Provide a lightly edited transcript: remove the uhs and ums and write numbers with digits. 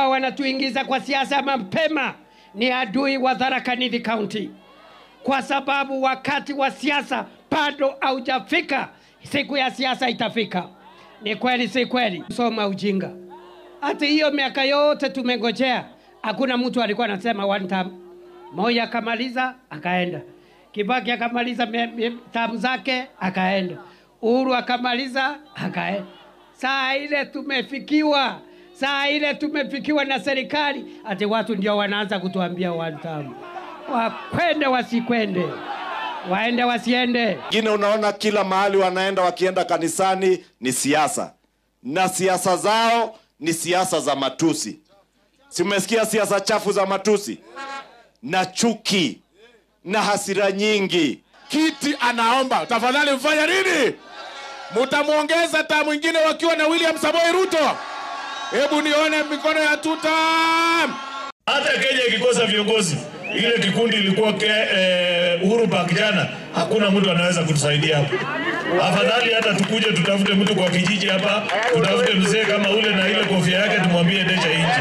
ambao wanatuingiza kwa siasa mapema ni adui wa Tharaka Nithi County, kwa sababu wakati wa siasa bado haujafika. Siku ya siasa itafika. Ni kweli si kweli? Soma ujinga. Hata hiyo miaka yote tumengojea, hakuna mtu alikuwa anasema one term. Moja akamaliza akaenda, Kibaki akamaliza term zake akaenda, Uhuru akamaliza akaenda. Saa ile tumefikiwa na serikali, ati watu ndio wanaanza kutuambia one term. Wakwende wasikwende, waende wasiende. Wengine unaona kila mahali wanaenda, wakienda kanisani ni siasa, na siasa zao ni siasa za matusi. Si umesikia siasa chafu za matusi na chuki na hasira nyingi? Kiti anaomba, tafadhali mfanya nini? Mutamuongeza taa mwingine wakiwa na William Samoei Ruto? Hebu nione mikono ya tutam. Hata Kenya ikikosa viongozi, ile kikundi ilikuwa Uhuru Park jana, hakuna mtu anaweza kutusaidia hapo. Afadhali hata tukuje tutafute mtu kwa kijiji hapa, tutafute mzee kama ule na ile kofia yake, tumwambie desha nchi.